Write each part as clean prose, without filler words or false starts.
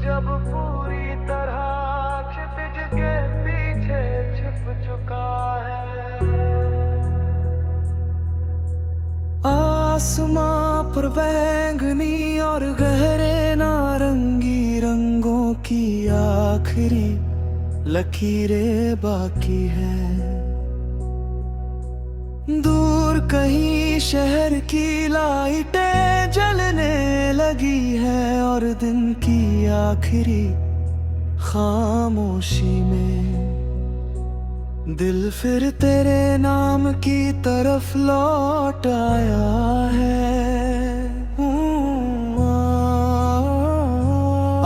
जब पूरी तरह क्षितिज के पीछे छिप चुका है। आसमां पर बैंगनी और गहरे नारंगी रंगों की आखिरी लकीरें बाकी है। दूर कहीं शहर की लाइटें जलने लगी है और दिन की आखिरी खामोशी में दिल फिर तेरे नाम की तरफ लौट आया है।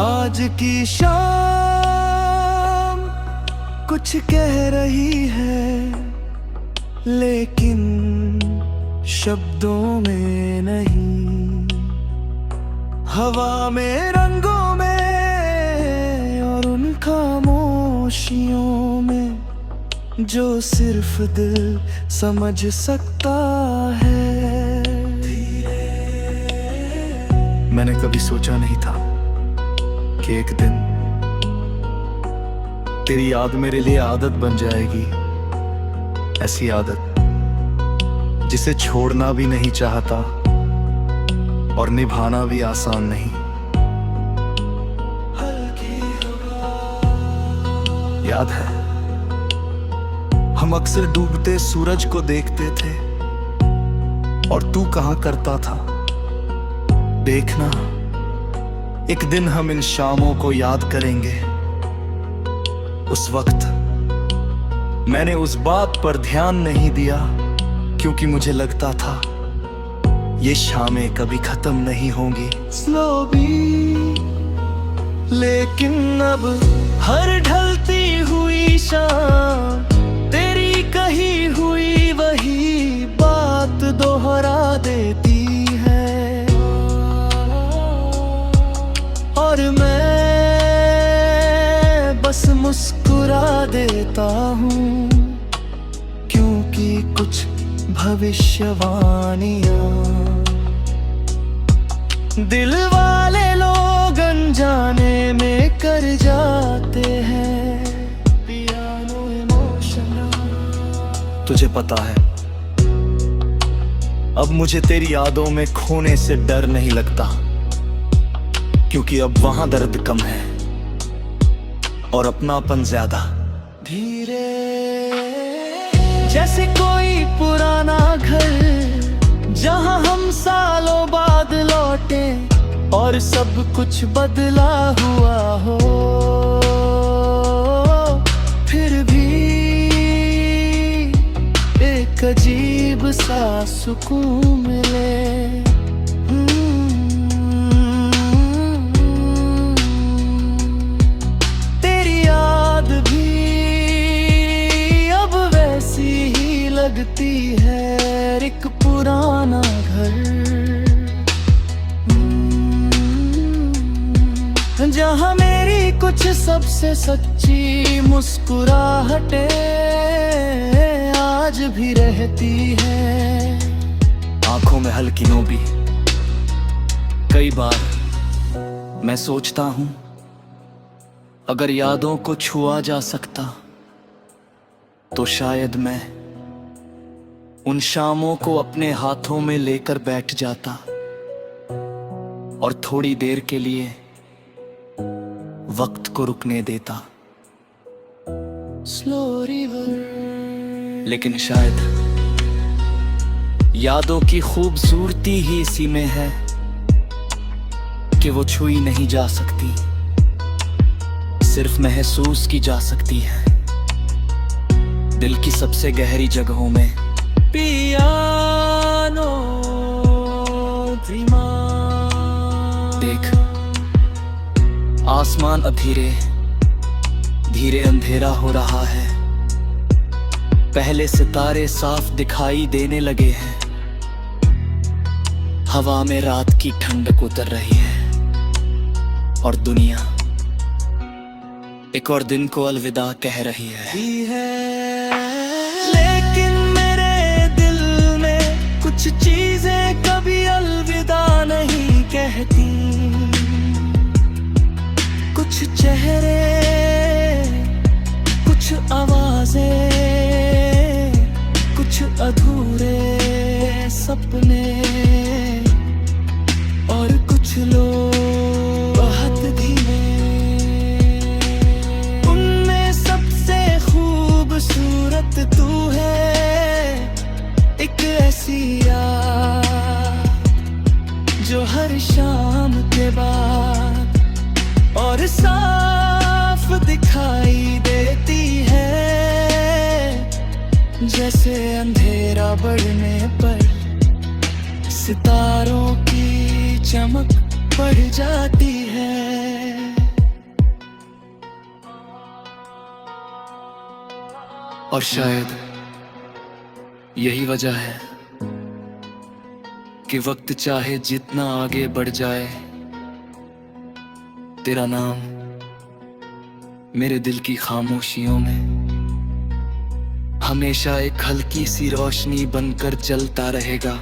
आज की शाम कुछ कह रही है लेकिन शब्दों में नहीं, हवा में, रंगों में और उन खामोशियों में जो सिर्फ दिल समझ सकता है। मैंने कभी सोचा नहीं था कि एक दिन तेरी याद मेरे लिए आदत बन जाएगी। ऐसी आदत जिसे छोड़ना भी नहीं चाहता और निभाना भी आसान नहीं। याद है हम अक्सर डूबते सूरज को देखते थे और तू कहां करता था देखना। एक दिन हम इन शामों को याद करेंगे। उस वक्त मैंने उस बात पर ध्यान नहीं दिया क्योंकि मुझे लगता था ये शामें कभी खत्म नहीं होंगी। स्लो भी लेकिन अब हर ढलती हुई शाम तेरी कही हुई वही बात दोहरा देती है। और मैं बस मुस्कुरा देता हूँ क्योंकि कुछ भविष्यवाणियाँ दिल वाले लोग अनजाने में कर जाते हैं। Piano emotional. तुझे पता है अब मुझे तेरी यादों में खोने से डर नहीं लगता क्योंकि अब वहां दर्द कम है और अपनापन ज्यादा। धीरे जैसे कोई पुराना घर जहां हम सालों बाद लौटे और सब कुछ बदला हुआ हो, फिर भी एक अजीब सा सुकून मिले। लगती है एक पुराना घर जहां मेरी कुछ सबसे सच्ची मुस्कुराहटें आज भी रहती है। आंखों में हल्की नोबी। कई बार मैं सोचता हूं अगर यादों को छुआ जा सकता तो शायद मैं उन शामों को अपने हाथों में लेकर बैठ जाता और थोड़ी देर के लिए वक्त को रुकने देता। Slow river. लेकिन शायद यादों की खूबसूरती ही इसी में है कि वो छुई नहीं जा सकती, सिर्फ महसूस की जा सकती है दिल की सबसे गहरी जगहों में। पियानो धीमा। देख आसमान अब धीरे धीरे अंधेरा हो रहा है। पहले सितारे साफ दिखाई देने लगे हैं। हवा में रात की ठंडक उतर रही है और दुनिया एक और दिन को अलविदा कह रही है। लेकिन मेरे दिल में कुछ चीजें कभी अलविदा नहीं कहती। चेहरे, कुछ आवाजें, कुछ अधूरे सपने, और कुछ लोग बहुत धीमे। उनमें सबसे खूबसूरत तू है, एक ऐसी याद जो हर शाम के बाद और साफ दिखाई देती है। जैसे अंधेरा बढ़ने पर सितारों की चमक बढ़ जाती है। और शायद यही वजह है कि वक्त चाहे जितना आगे बढ़ जाए, तेरा नाम मेरे दिल की खामोशियों में हमेशा एक हल्की सी रोशनी बनकर जलता रहेगा।